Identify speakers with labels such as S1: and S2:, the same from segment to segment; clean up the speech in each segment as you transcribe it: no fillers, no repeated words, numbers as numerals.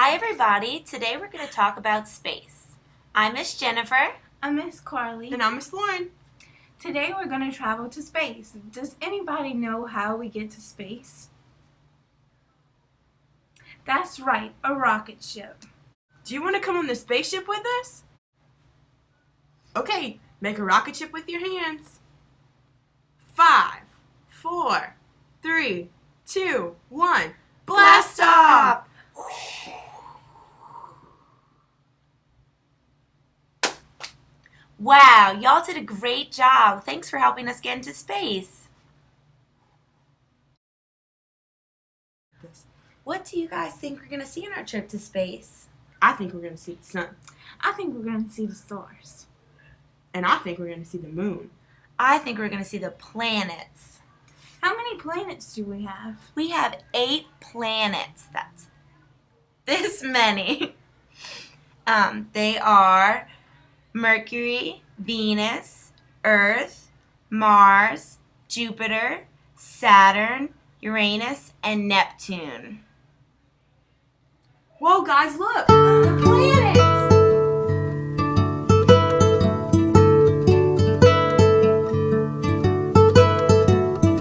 S1: Hi everybody, today we're going to talk about space. I'm Miss Jennifer.
S2: I'm Miss Carly.
S3: And I'm Miss Lauren.
S2: Today we're going to travel to space. Does anybody know how we get to space? That's right, a rocket ship.
S3: Do you want to come on the spaceship with us? Okay, make a rocket ship with your hands. 5, 4, 3, 2, 1. Blast off!
S1: Wow, y'all did a great job. Thanks for helping us get into space. What do you guys think we're going to see on our trip to space?
S3: I think we're going to see the sun.
S2: I think we're going to see the stars.
S3: And I think we're going to see the moon.
S1: I think we're going to see the planets.
S2: How many planets do we have?
S1: We have 8 planets. That's this many. They are Mercury, Venus, Earth, Mars, Jupiter, Saturn, Uranus, and Neptune.
S3: Whoa, guys, look! The planets!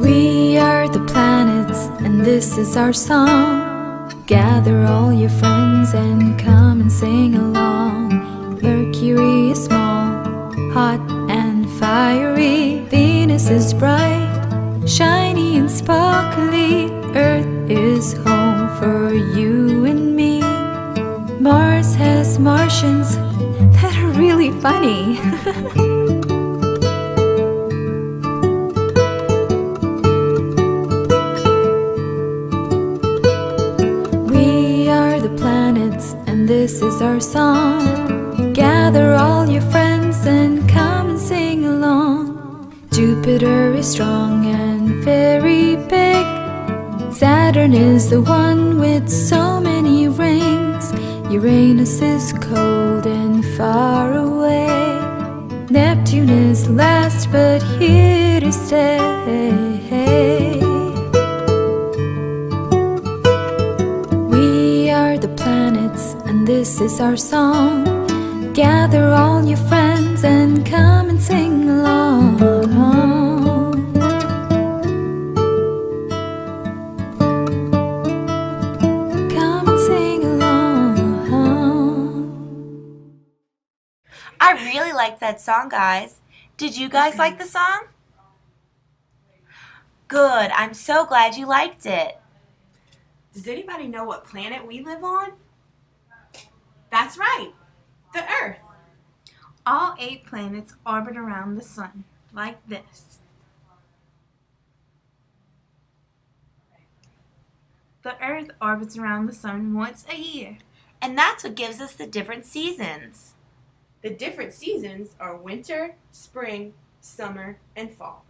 S4: We are the planets, and this is our song. Gather all your friends and come and sing along. Mercury is small, hot and fiery. Venus is bright, shiny and sparkly. Earth is home for you and me. Mars has Martians that are really funny. This is our song. Gather all your friends and come and sing along. Jupiter is strong and very big. Saturn is the one with so many rings. Uranus is cold and far away. Neptune is last but here to stay. This is our song. Gather all your friends and come and sing along. Come and sing along.
S1: I really liked that song, guys. Did you guys like the song? Good. I'm so glad you liked it.
S3: Does anybody know what planet we live on? That's right, the Earth.
S2: All 8 planets orbit around the sun, like this. The Earth orbits around the sun once a year.
S1: And that's what gives us the different seasons.
S3: The different seasons are winter, spring, summer, and fall.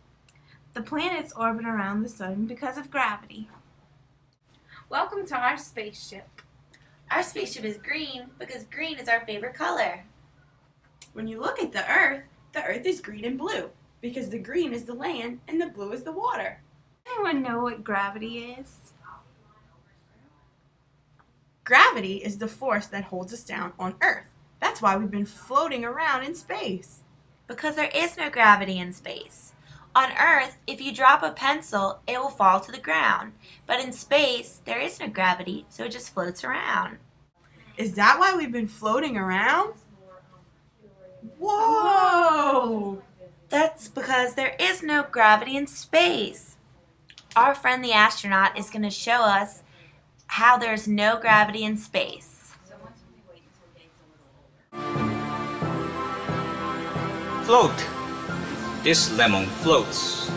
S2: The planets orbit around the sun because of gravity. Welcome to our spaceship.
S1: Our spaceship is green because green is our favorite color.
S3: When you look at the Earth is green and blue because the green is the land and the blue is the water.
S2: Anyone know what gravity is?
S3: Gravity is the force that holds us down on Earth. That's why we've been floating around in space.
S1: Because there is no gravity in space. On Earth, if you drop a pencil, it will fall to the ground. But in space, there is no gravity, so it just floats around.
S3: Is that why we've been floating around? Whoa!
S1: That's because there is no gravity in space. Our friend the astronaut is going to show us how there's no gravity in space.
S5: Float. This lemon floats.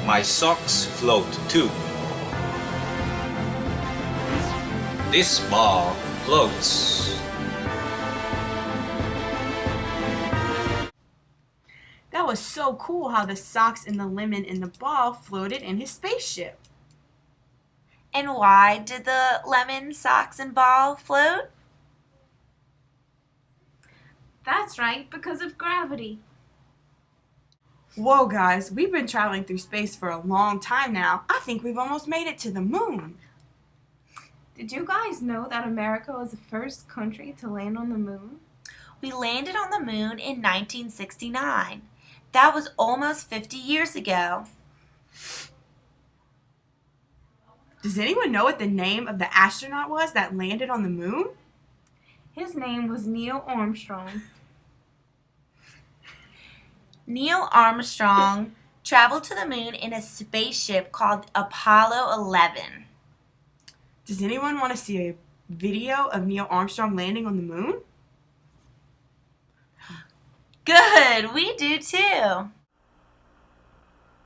S5: My socks float too. This ball floats.
S3: That was so cool how the socks and the lemon and the ball floated in his spaceship.
S1: And why did the lemon, socks, and ball float?
S2: That's right, because of gravity.
S3: Whoa, guys, we've been traveling through space for a long time now. I think we've almost made it to the moon.
S2: Did you guys know that America was the first country to land on the moon?
S1: We landed on the moon in 1969. That was almost 50 years ago.
S3: Does anyone know what the name of the astronaut was that landed on the moon?
S2: His name was Neil Armstrong.
S1: Neil Armstrong traveled to the moon in a spaceship called Apollo 11.
S3: Does anyone want to see a video of Neil Armstrong landing on the moon?
S1: Good, we do too.
S6: I'm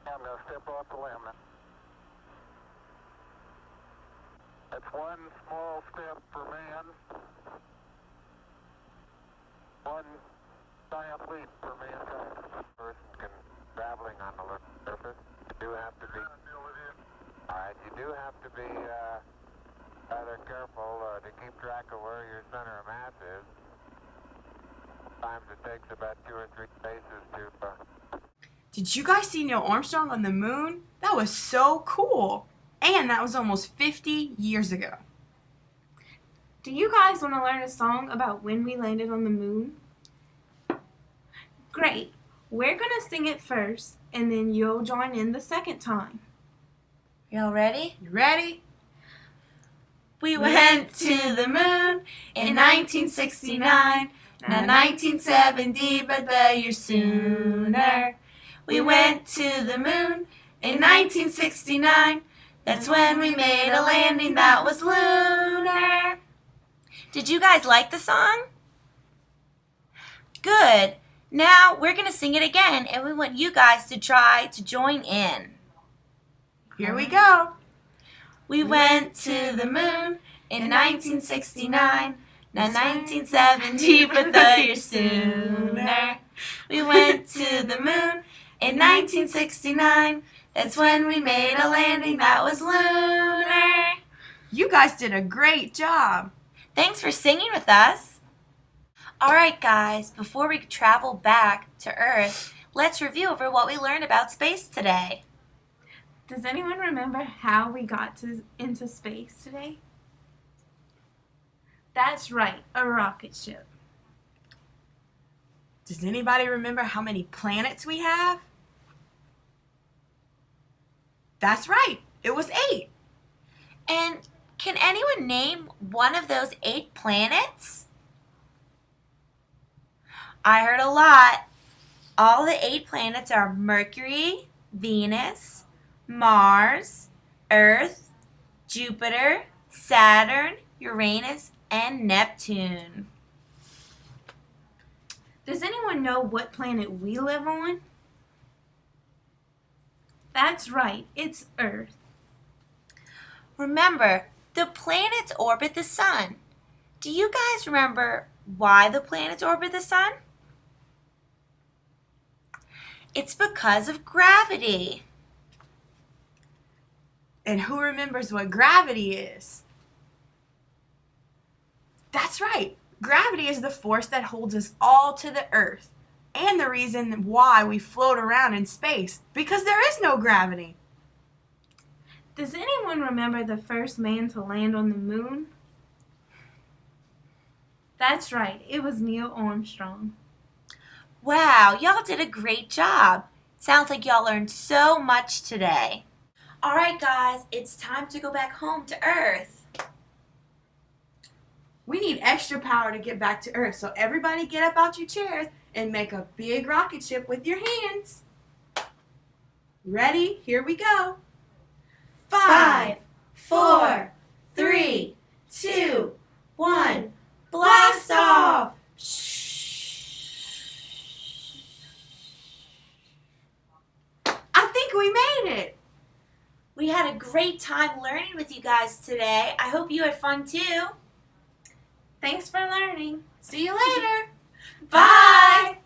S6: going to step off the limb. That's one small step for man, one giant leap for mankind. Person can traveling on the surface. You do have to be. All right, you do have to be rather careful to keep track of where your center of mass is. Sometimes it takes about 2 or 3 paces to.
S3: Did you guys see Neil Armstrong on the moon? That was so cool. And that was almost 50 years ago.
S2: Do you guys want to learn a song about when we landed on the moon? Great. We're going to sing it first, and then you'll join in the second time.
S1: Y'all ready?
S3: You ready?
S1: We went to the moon in 1969, not 1970, but the year sooner. We went to the moon in 1969. That's when we made a landing that was lunar. Did you guys like the song? Good. Now we're going to sing it again, and we want you guys to try to join in.
S3: Here we go.
S1: We went to the moon in 1969, not 1970, but the year sooner. We went to the moon in 1969. That's when we made a landing that was lunar.
S3: You guys did a great job.
S1: Thanks for singing with us. All right, guys, before we travel back to Earth, let's review over what we learned about space today.
S2: Does anyone remember how we got into space today? That's right, a rocket ship.
S3: Does anybody remember how many planets we have? That's right, it was 8.
S1: And can anyone name one of those 8 planets? I heard a lot. All the 8 planets are Mercury, Venus, Mars, Earth, Jupiter, Saturn, Uranus, and Neptune.
S2: Does anyone know what planet we live on? That's right, it's Earth.
S1: Remember, the planets orbit the sun. Do you guys remember why the planets orbit the sun? It's because of gravity.
S3: And who remembers what gravity is? That's right. Gravity is the force that holds us all to the earth. And the reason why we float around in space. Because there is no gravity.
S2: Does anyone remember the first man to land on the moon? That's right, it was Neil Armstrong.
S1: Wow, y'all did a great job. Sounds like y'all learned so much today. All right, guys, it's time to go back home to Earth.
S3: We need extra power to get back to Earth. So everybody get up out your chairs and make a big rocket ship with your hands. Ready? Here we go.
S1: 5, 4, 3, 2, 1, blast off!
S3: I think we made it.
S1: We had a great time learning with you guys today. I hope you had fun too.
S2: Thanks for learning.
S3: See you later.
S1: Bye!